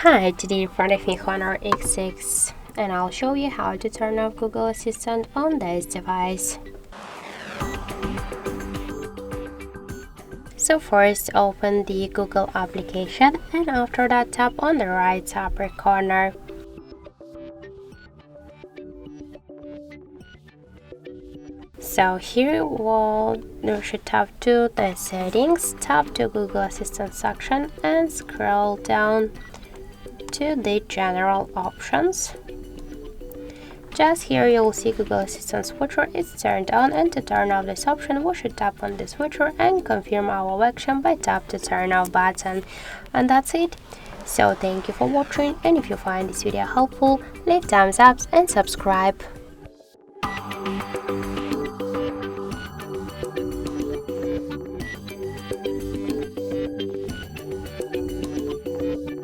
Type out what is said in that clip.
Hi, today in front of me Honor X6 and I'll show you how to turn off Google Assistant on this device. So first open the Google application and after that tap on the right upper corner. So here you should tap to the settings, tap to Google Assistant section and scroll down to the general options. Just here you'll see Google Assistant switcher is turned on, and to turn off this option we should tap on the switcher and confirm our action by tap to turn off button. And that's it. So thank you for watching, and if you find this video helpful, leave thumbs up and subscribe.